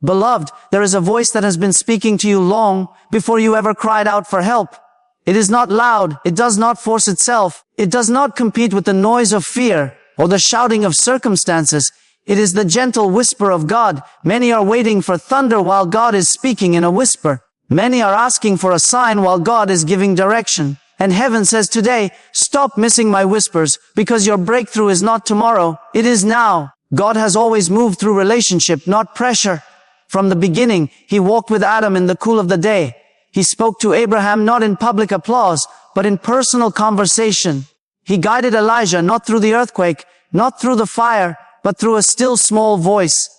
Beloved, there is a voice that has been speaking to you long before you ever cried out for help. It is not loud, it does not force itself, it does not compete with the noise of fear or the shouting of circumstances. It is the gentle whisper of God. Many are waiting for thunder while God is speaking in a whisper. Many are asking for a sign while God is giving direction. And heaven says today, stop missing my whispers, because your breakthrough is not tomorrow, it is now. God has always moved through relationship, not pressure. From the beginning, He walked with Adam in the cool of the day. He spoke to Abraham not in public applause, but in personal conversation. He guided Elijah not through the earthquake, not through the fire, but through a still small voice.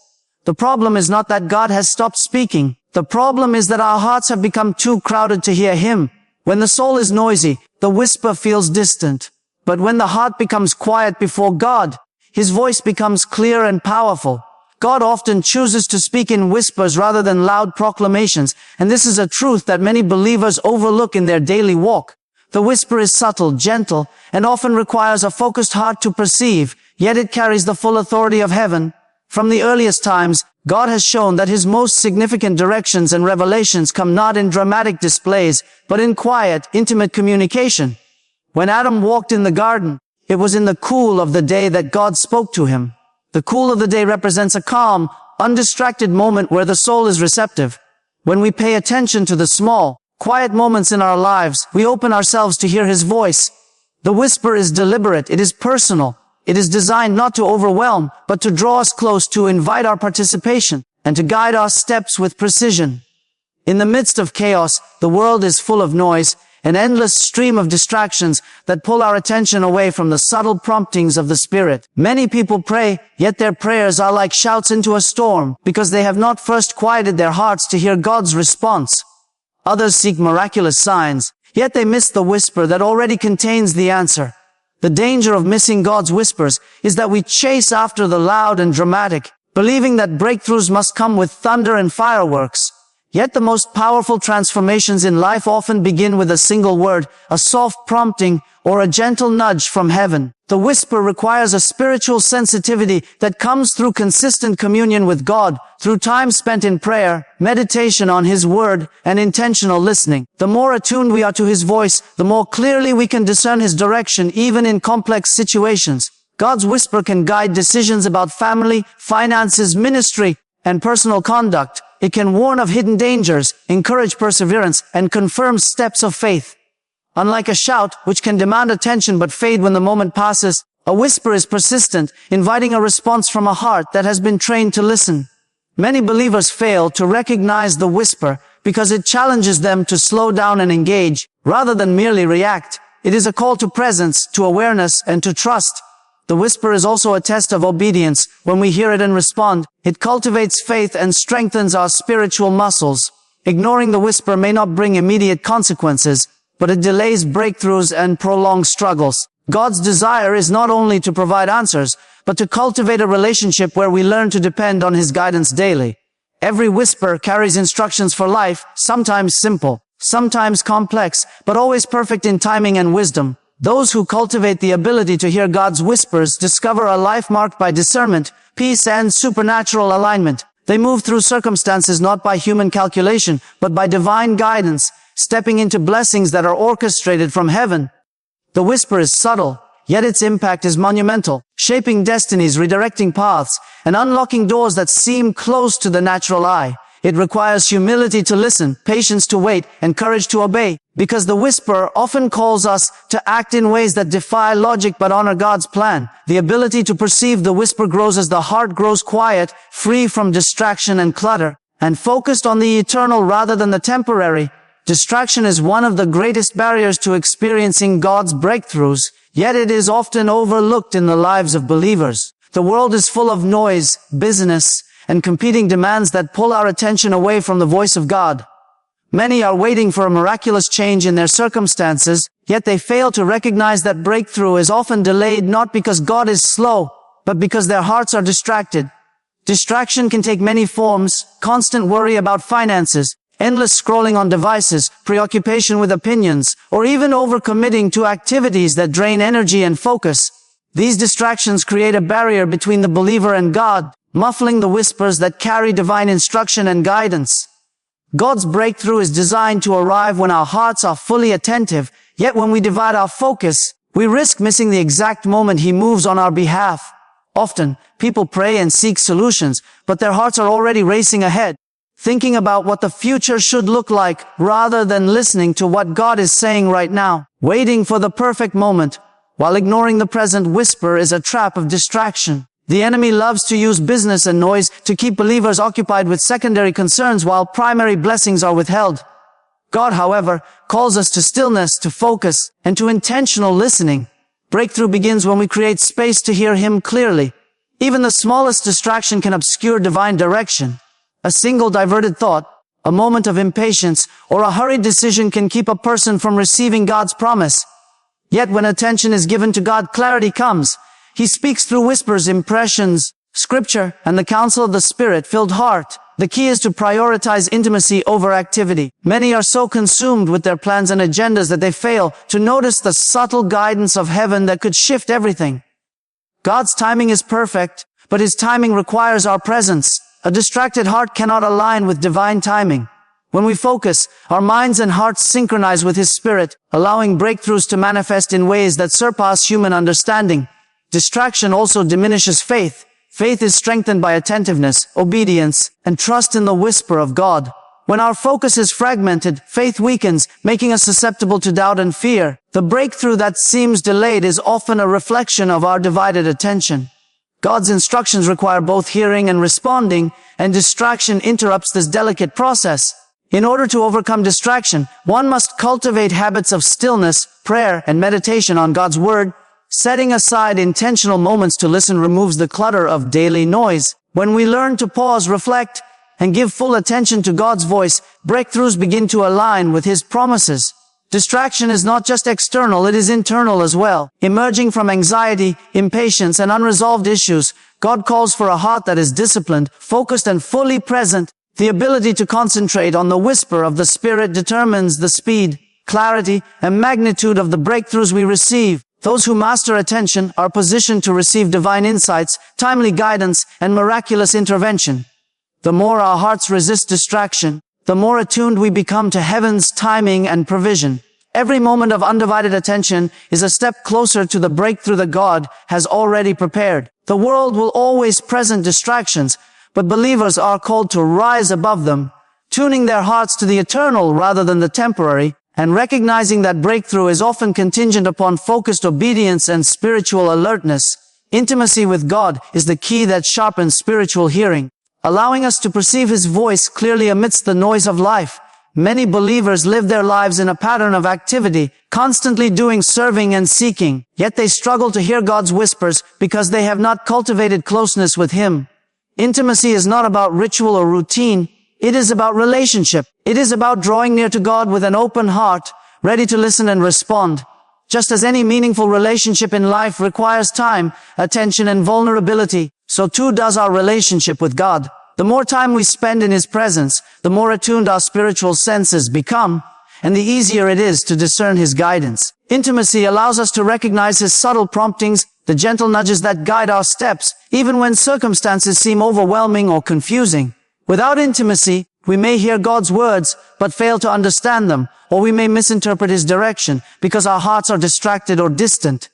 The problem is not that God has stopped speaking. The problem is that our hearts have become too crowded to hear Him. When the soul is noisy, the whisper feels distant. But when the heart becomes quiet before God, His voice becomes clear and powerful. God often chooses to speak in whispers rather than loud proclamations, and this is a truth that many believers overlook in their daily walk. The whisper is subtle, gentle, and often requires a focused heart to perceive, yet it carries the full authority of heaven. From the earliest times, God has shown that His most significant directions and revelations come not in dramatic displays, but in quiet, intimate communication. When Adam walked in the garden, it was in the cool of the day that God spoke to him. The cool of the day represents a calm, undistracted moment where the soul is receptive. When we pay attention to the small, quiet moments in our lives, we open ourselves to hear His voice. The whisper is deliberate, it is personal. It is designed not to overwhelm, but to draw us close, to invite our participation, and to guide our steps with precision. In the midst of chaos, the world is full of noise, an endless stream of distractions that pull our attention away from the subtle promptings of the Spirit. Many people pray, yet their prayers are like shouts into a storm, because they have not first quieted their hearts to hear God's response. Others seek miraculous signs, yet they miss the whisper that already contains the answer. The danger of missing God's whispers is that we chase after the loud and dramatic, believing that breakthroughs must come with thunder and fireworks. Yet the most powerful transformations in life often begin with a single word, a soft prompting, or a gentle nudge from heaven. The whisper requires a spiritual sensitivity that comes through consistent communion with God, through time spent in prayer, meditation on His Word, and intentional listening. The more attuned we are to His voice, the more clearly we can discern His direction even in complex situations. God's whisper can guide decisions about family, finances, ministry, and personal conduct. It can warn of hidden dangers, encourage perseverance, and confirm steps of faith. Unlike a shout, which can demand attention but fade when the moment passes, a whisper is persistent, inviting a response from a heart that has been trained to listen. Many believers fail to recognize the whisper because it challenges them to slow down and engage, rather than merely react. It is a call to presence, to awareness, and to trust. The whisper is also a test of obedience. When we hear it and respond, it cultivates faith and strengthens our spiritual muscles. Ignoring the whisper may not bring immediate consequences, but it delays breakthroughs and prolongs struggles. God's desire is not only to provide answers, but to cultivate a relationship where we learn to depend on His guidance daily. Every whisper carries instructions for life, sometimes simple, sometimes complex, but always perfect in timing and wisdom. Those who cultivate the ability to hear God's whispers discover a life marked by discernment, peace, and supernatural alignment. They move through circumstances not by human calculation, but by divine guidance, stepping into blessings that are orchestrated from heaven. The whisper is subtle, yet its impact is monumental, shaping destinies, redirecting paths, and unlocking doors that seem close to the natural eye. It requires humility to listen, patience to wait, and courage to obey, because the whisper often calls us to act in ways that defy logic but honor God's plan. The ability to perceive the whisper grows as the heart grows quiet, free from distraction and clutter, and focused on the eternal rather than the temporary. Distraction is one of the greatest barriers to experiencing God's breakthroughs, yet it is often overlooked in the lives of believers. The world is full of noise, business, and competing demands that pull our attention away from the voice of God. Many are waiting for a miraculous change in their circumstances, yet they fail to recognize that breakthrough is often delayed not because God is slow, but because their hearts are distracted. Distraction can take many forms: constant worry about finances, endless scrolling on devices, preoccupation with opinions, or even overcommitting to activities that drain energy and focus. These distractions create a barrier between the believer and God. muffling the whispers that carry divine instruction and guidance. God's breakthrough is designed to arrive when our hearts are fully attentive, yet when we divide our focus, we risk missing the exact moment He moves on our behalf. Often, people pray and seek solutions, but their hearts are already racing ahead, thinking about what the future should look like rather than listening to what God is saying right now. Waiting for the perfect moment, while ignoring the present whisper, is a trap of distraction. The enemy loves to use business and noise to keep believers occupied with secondary concerns while primary blessings are withheld. God, however, calls us to stillness, to focus, and to intentional listening. Breakthrough begins when we create space to hear Him clearly. Even the smallest distraction can obscure divine direction. A single diverted thought, a moment of impatience, or a hurried decision can keep a person from receiving God's promise. Yet when attention is given to God, clarity comes. He speaks through whispers, impressions, scripture, and the counsel of the Spirit-filled heart. The key is to prioritize intimacy over activity. Many are so consumed with their plans and agendas that they fail to notice the subtle guidance of heaven that could shift everything. God's timing is perfect, but His timing requires our presence. A distracted heart cannot align with divine timing. When we focus, our minds and hearts synchronize with His Spirit, allowing breakthroughs to manifest in ways that surpass human understanding. Distraction also diminishes faith. Faith is strengthened by attentiveness, obedience, and trust in the whisper of God. When our focus is fragmented, faith weakens, making us susceptible to doubt and fear. The breakthrough that seems delayed is often a reflection of our divided attention. God's instructions require both hearing and responding, and distraction interrupts this delicate process. In order to overcome distraction, one must cultivate habits of stillness, prayer, and meditation on God's Word. Setting aside intentional moments to listen removes the clutter of daily noise. When we learn to pause, reflect, and give full attention to God's voice, breakthroughs begin to align with His promises. Distraction is not just external, it is internal as well. Emerging from anxiety, impatience, and unresolved issues, God calls for a heart that is disciplined, focused, and fully present. The ability to concentrate on the whisper of the Spirit determines the speed, clarity, and magnitude of the breakthroughs we receive. Those who master attention are positioned to receive divine insights, timely guidance, and miraculous intervention. The more our hearts resist distraction, the more attuned we become to heaven's timing and provision. Every moment of undivided attention is a step closer to the breakthrough that God has already prepared. The world will always present distractions, but believers are called to rise above them, tuning their hearts to the eternal rather than the temporary, and recognizing that breakthrough is often contingent upon focused obedience and spiritual alertness. Intimacy with God is the key that sharpens spiritual hearing, allowing us to perceive His voice clearly amidst the noise of life. Many believers live their lives in a pattern of activity, constantly doing, serving, and seeking, yet they struggle to hear God's whispers because they have not cultivated closeness with Him. Intimacy is not about ritual or routine. It is about relationship. It is about drawing near to God with an open heart, ready to listen and respond. Just as any meaningful relationship in life requires time, attention, and vulnerability, so too does our relationship with God. The more time we spend in His presence, the more attuned our spiritual senses become, and the easier it is to discern His guidance. Intimacy allows us to recognize His subtle promptings, the gentle nudges that guide our steps, even when circumstances seem overwhelming or confusing. Without intimacy, we may hear God's words, but fail to understand them, or we may misinterpret His direction because our hearts are distracted or distant.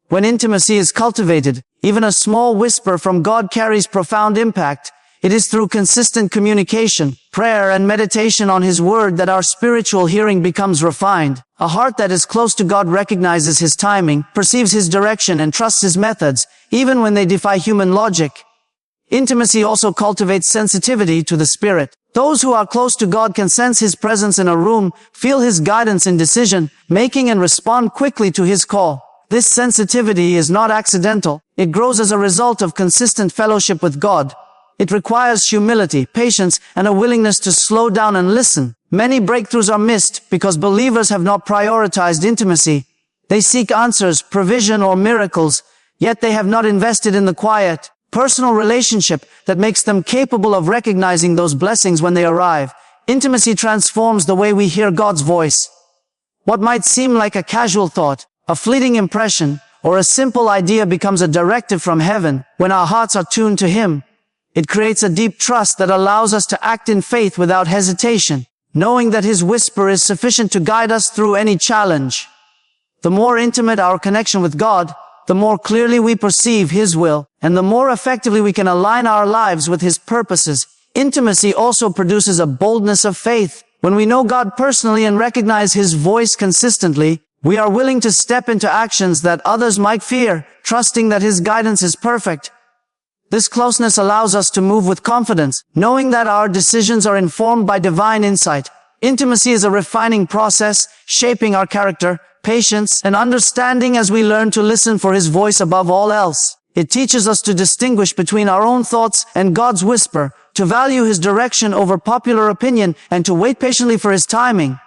When intimacy is cultivated, even a small whisper from God carries profound impact. It is through consistent communication, prayer, and meditation on His Word that our spiritual hearing becomes refined. A heart that is close to God recognizes His timing, perceives His direction, and trusts His methods, even when they defy human logic. Intimacy also cultivates sensitivity to the Spirit. Those who are close to God can sense His presence in a room, feel His guidance in decision making, and respond quickly to His call. This sensitivity is not accidental. It grows as a result of consistent fellowship with God. It requires humility, patience, and a willingness to slow down and listen. Many breakthroughs are missed because believers have not prioritized intimacy. They seek answers, provision, or miracles, yet they have not invested in the quiet, personal relationship that makes them capable of recognizing those blessings when they arrive. Intimacy transforms the way we hear God's voice. What might seem like a casual thought, a fleeting impression, or a simple idea becomes a directive from heaven when our hearts are tuned to Him. It creates a deep trust that allows us to act in faith without hesitation, knowing that His whisper is sufficient to guide us through any challenge. The more intimate our connection with God, the more clearly we perceive His will, and the more effectively we can align our lives with His purposes. Intimacy also produces a boldness of faith. When we know God personally and recognize His voice consistently, we are willing to step into actions that others might fear, trusting that His guidance is perfect. This closeness allows us to move with confidence, knowing that our decisions are informed by divine insight. Intimacy is a refining process, shaping our character, patience, and understanding as we learn to listen for His voice above all else. It teaches us to distinguish between our own thoughts and God's whisper, to value His direction over popular opinion, and to wait patiently for His timing.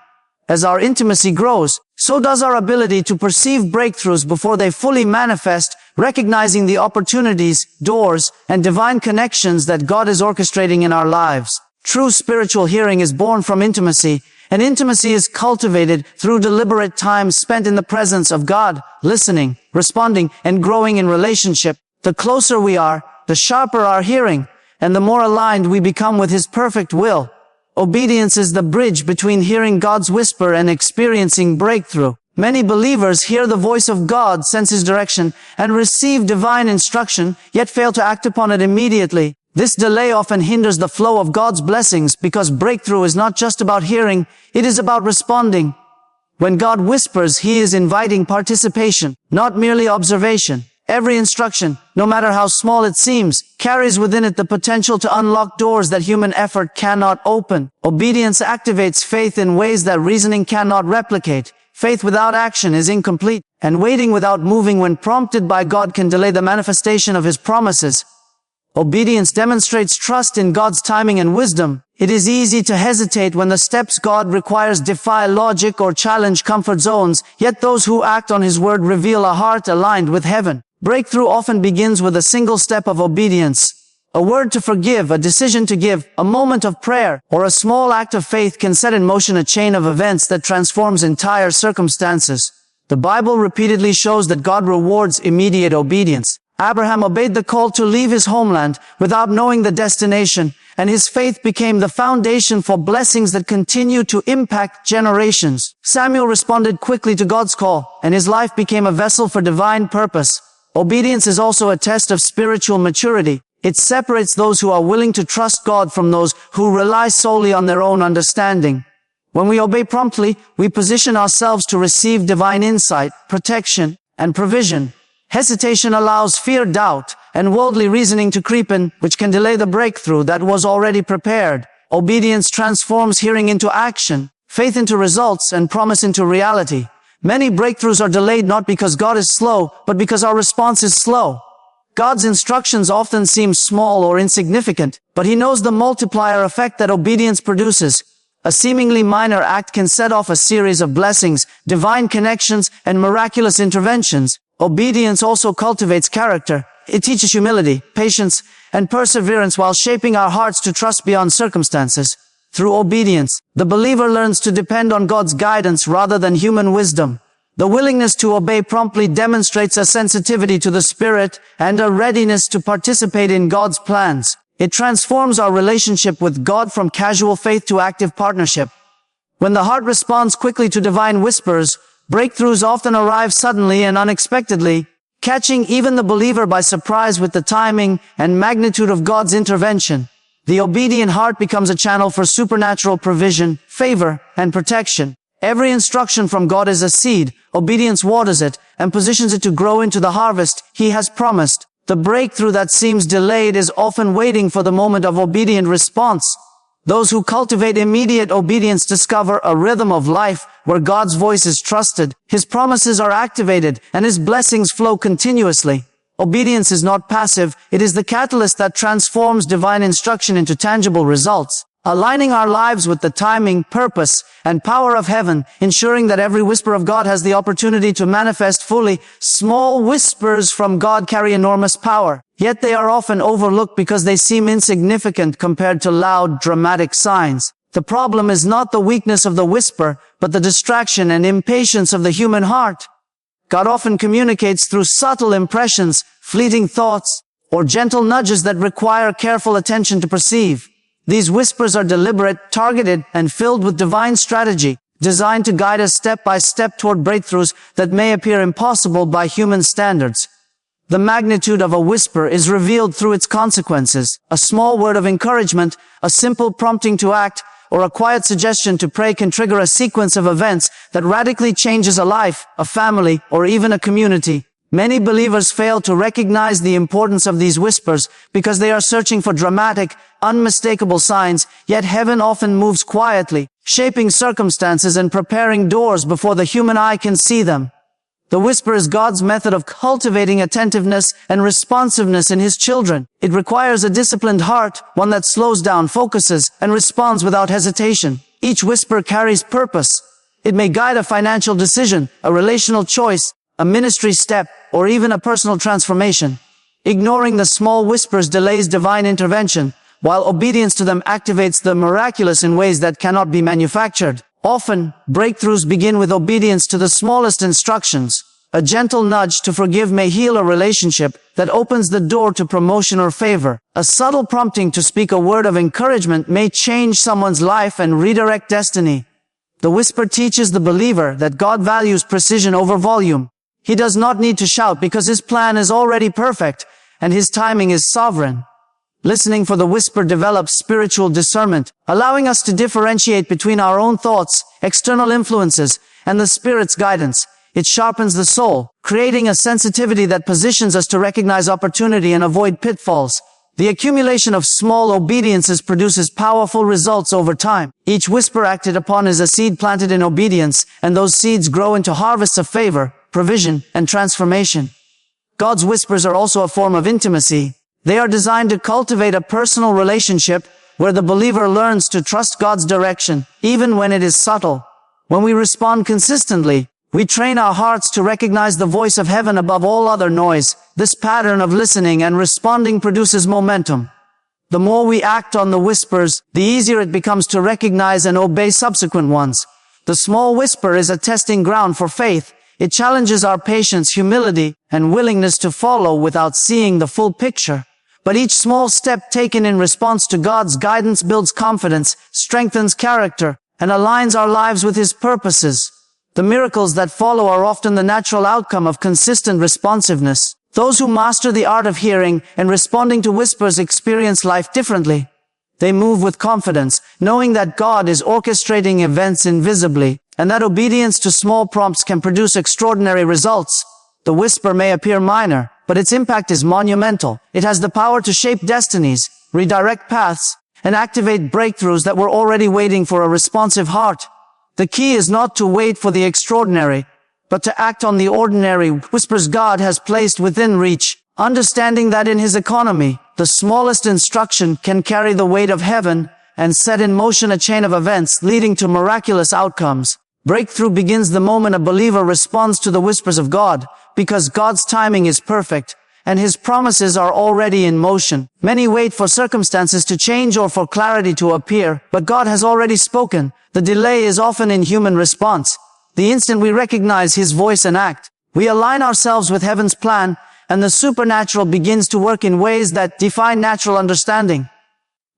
As our intimacy grows, so does our ability to perceive breakthroughs before they fully manifest, recognizing the opportunities, doors, and divine connections that God is orchestrating in our lives. True spiritual hearing is born from intimacy, and intimacy is cultivated through deliberate time spent in the presence of God, listening, responding, and growing in relationship. The closer we are, the sharper our hearing, and the more aligned we become with His perfect will. Obedience is the bridge between hearing God's whisper and experiencing breakthrough. Many believers hear the voice of God, sense His direction, and receive divine instruction, yet fail to act upon it immediately. This delay often hinders the flow of God's blessings because breakthrough is not just about hearing, it is about responding. When God whispers, He is inviting participation, not merely observation. Every instruction, no matter how small it seems, carries within it the potential to unlock doors that human effort cannot open. Obedience activates faith in ways that reasoning cannot replicate. Faith without action is incomplete, and waiting without moving when prompted by God can delay the manifestation of His promises. Obedience demonstrates trust in God's timing and wisdom. It is easy to hesitate when the steps God requires defy logic or challenge comfort zones, yet those who act on His word reveal a heart aligned with heaven. Breakthrough often begins with a single step of obedience. A word to forgive, a decision to give, a moment of prayer, or a small act of faith can set in motion a chain of events that transforms entire circumstances. The Bible repeatedly shows that God rewards immediate obedience. Abraham obeyed the call to leave his homeland without knowing the destination, and his faith became the foundation for blessings that continue to impact generations. Samuel responded quickly to God's call, and his life became a vessel for divine purpose. Obedience is also a test of spiritual maturity. It separates those who are willing to trust God from those who rely solely on their own understanding. When we obey promptly, we position ourselves to receive divine insight, protection, and provision. Hesitation allows fear, doubt, and worldly reasoning to creep in, which can delay the breakthrough that was already prepared. Obedience transforms hearing into action, faith into results, and promise into reality. Many breakthroughs are delayed not because God is slow, but because our response is slow. God's instructions often seem small or insignificant, but He knows the multiplier effect that obedience produces. A seemingly minor act can set off a series of blessings, divine connections, and miraculous interventions. Obedience also cultivates character. It teaches humility, patience, and perseverance while shaping our hearts to trust beyond circumstances. Through obedience, the believer learns to depend on God's guidance rather than human wisdom. The willingness to obey promptly demonstrates a sensitivity to the Spirit and a readiness to participate in God's plans. It transforms our relationship with God from casual faith to active partnership. When the heart responds quickly to divine whispers, breakthroughs often arrive suddenly and unexpectedly, catching even the believer by surprise with the timing and magnitude of God's intervention. The obedient heart becomes a channel for supernatural provision, favor, and protection. Every instruction from God is a seed. Obedience waters it and positions it to grow into the harvest He has promised. The breakthrough that seems delayed is often waiting for the moment of obedient response. Those who cultivate immediate obedience discover a rhythm of life where God's voice is trusted, His promises are activated, and His blessings flow continuously. Obedience is not passive, it is the catalyst that transforms divine instruction into tangible results, aligning our lives with the timing, purpose, and power of heaven, ensuring that every whisper of God has the opportunity to manifest fully. Small whispers from God carry enormous power, yet they are often overlooked because they seem insignificant compared to loud, dramatic signs. The problem is not the weakness of the whisper, but the distraction and impatience of the human heart. God often communicates through subtle impressions, fleeting thoughts, or gentle nudges that require careful attention to perceive. These whispers are deliberate, targeted, and filled with divine strategy, designed to guide us step by step toward breakthroughs that may appear impossible by human standards. The magnitude of a whisper is revealed through its consequences. A small word of encouragement, a simple prompting to act, or a quiet suggestion to pray can trigger a sequence of events that radically changes a life, a family, or even a community. Many believers fail to recognize the importance of these whispers because they are searching for dramatic, unmistakable signs, yet heaven often moves quietly, shaping circumstances and preparing doors before the human eye can see them. The whisper is God's method of cultivating attentiveness and responsiveness in His children. It requires a disciplined heart, one that slows down, focuses, and responds without hesitation. Each whisper carries purpose. It may guide a financial decision, a relational choice, a ministry step, or even a personal transformation. Ignoring the small whispers delays divine intervention, while obedience to them activates the miraculous in ways that cannot be manufactured. Often, breakthroughs begin with obedience to the smallest instructions. A gentle nudge to forgive may heal a relationship that opens the door to promotion or favor. A subtle prompting to speak a word of encouragement may change someone's life and redirect destiny. The whisper teaches the believer that God values precision over volume. He does not need to shout because His plan is already perfect and His timing is sovereign. Listening for the whisper develops spiritual discernment, allowing us to differentiate between our own thoughts, external influences, and the Spirit's guidance. It sharpens the soul, creating a sensitivity that positions us to recognize opportunity and avoid pitfalls. The accumulation of small obediences produces powerful results over time. Each whisper acted upon is a seed planted in obedience, and those seeds grow into harvests of favor, provision, and transformation. God's whispers are also a form of intimacy. They are designed to cultivate a personal relationship where the believer learns to trust God's direction, even when it is subtle. When we respond consistently, we train our hearts to recognize the voice of heaven above all other noise. This pattern of listening and responding produces momentum. The more we act on the whispers, the easier it becomes to recognize and obey subsequent ones. The small whisper is a testing ground for faith. It challenges our patience, humility, and willingness to follow without seeing the full picture. But each small step taken in response to God's guidance builds confidence, strengthens character, and aligns our lives with His purposes. The miracles that follow are often the natural outcome of consistent responsiveness. Those who master the art of hearing and responding to whispers experience life differently. They move with confidence, knowing that God is orchestrating events invisibly, and that obedience to small prompts can produce extraordinary results. The whisper may appear minor, but its impact is monumental. It has the power to shape destinies, redirect paths, and activate breakthroughs that were already waiting for a responsive heart. The key is not to wait for the extraordinary, but to act on the ordinary whispers God has placed within reach, understanding that in His economy, the smallest instruction can carry the weight of heaven and set in motion a chain of events leading to miraculous outcomes. Breakthrough begins the moment a believer responds to the whispers of God, because God's timing is perfect, and His promises are already in motion. Many wait for circumstances to change or for clarity to appear, but God has already spoken. The delay is often in human response. The instant we recognize His voice and act, we align ourselves with heaven's plan, and the supernatural begins to work in ways that defy natural understanding.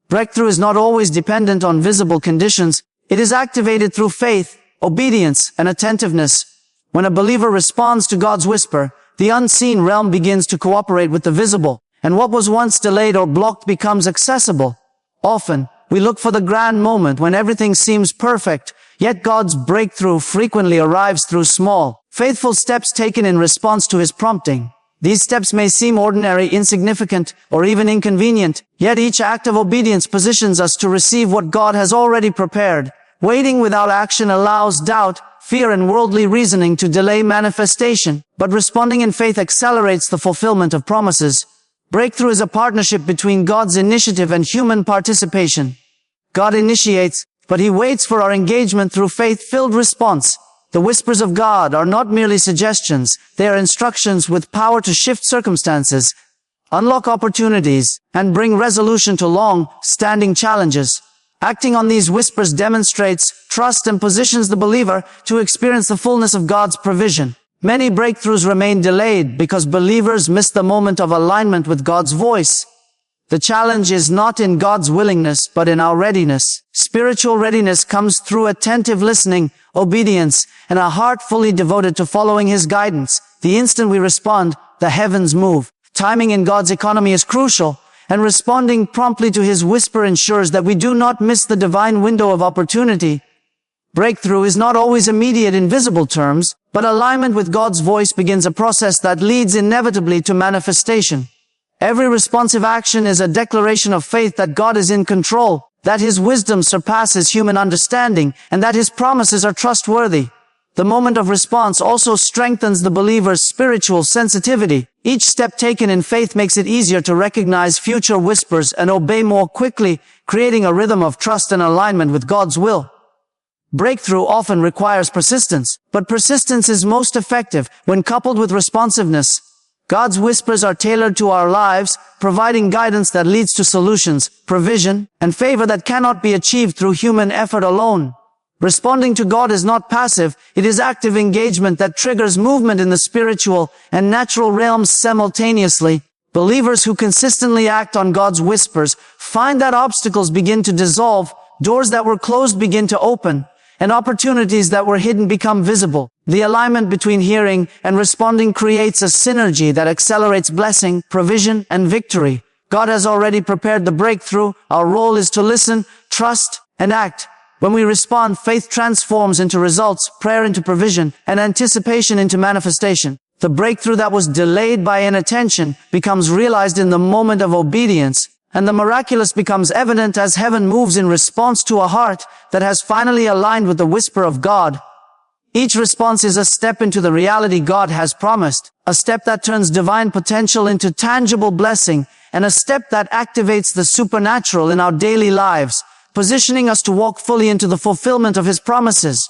Breakthrough is not always dependent on visible conditions. It is activated through faith, obedience, and attentiveness. When a believer responds to God's whisper, the unseen realm begins to cooperate with the visible, and what was once delayed or blocked becomes accessible. Often, we look for the grand moment when everything seems perfect, yet God's breakthrough frequently arrives through small, faithful steps taken in response to His prompting. These steps may seem ordinary, insignificant, or even inconvenient, yet each act of obedience positions us to receive what God has already prepared. Waiting without action allows doubt, fear, and worldly reasoning to delay manifestation, but responding in faith accelerates the fulfillment of promises. Breakthrough is a partnership between God's initiative and human participation. God initiates, but He waits for our engagement through faith-filled response. The whispers of God are not merely suggestions, they are instructions with power to shift circumstances, unlock opportunities, and bring resolution to long-standing challenges. Acting on these whispers demonstrates trust and positions the believer to experience the fullness of God's provision. Many breakthroughs remain delayed because believers miss the moment of alignment with God's voice. The challenge is not in God's willingness, but in our readiness. Spiritual readiness comes through attentive listening, obedience, and a heart fully devoted to following His guidance. The instant we respond, the heavens move. Timing in God's economy is crucial, and responding promptly to His whisper ensures that we do not miss the divine window of opportunity. Breakthrough is not always immediate in visible terms, but alignment with God's voice begins a process that leads inevitably to manifestation. Every responsive action is a declaration of faith that God is in control, that His wisdom surpasses human understanding, and that His promises are trustworthy. The moment of response also strengthens the believer's spiritual sensitivity. Each step taken in faith makes it easier to recognize future whispers and obey more quickly, creating a rhythm of trust and alignment with God's will. Breakthrough often requires persistence, but persistence is most effective when coupled with responsiveness. God's whispers are tailored to our lives, providing guidance that leads to solutions, provision, and favor that cannot be achieved through human effort alone. Responding to God is not passive, it is active engagement that triggers movement in the spiritual and natural realms simultaneously. Believers who consistently act on God's whispers find that obstacles begin to dissolve, doors that were closed begin to open, and opportunities that were hidden become visible. The alignment between hearing and responding creates a synergy that accelerates blessing, provision, and victory. God has already prepared the breakthrough. Our role is to listen, trust, and act. When we respond, faith transforms into results, prayer into provision, and anticipation into manifestation. The breakthrough that was delayed by inattention becomes realized in the moment of obedience, and the miraculous becomes evident as heaven moves in response to a heart that has finally aligned with the whisper of God. Each response is a step into the reality God has promised, a step that turns divine potential into tangible blessing, and a step that activates the supernatural in our daily lives, positioning us to walk fully into the fulfillment of His promises.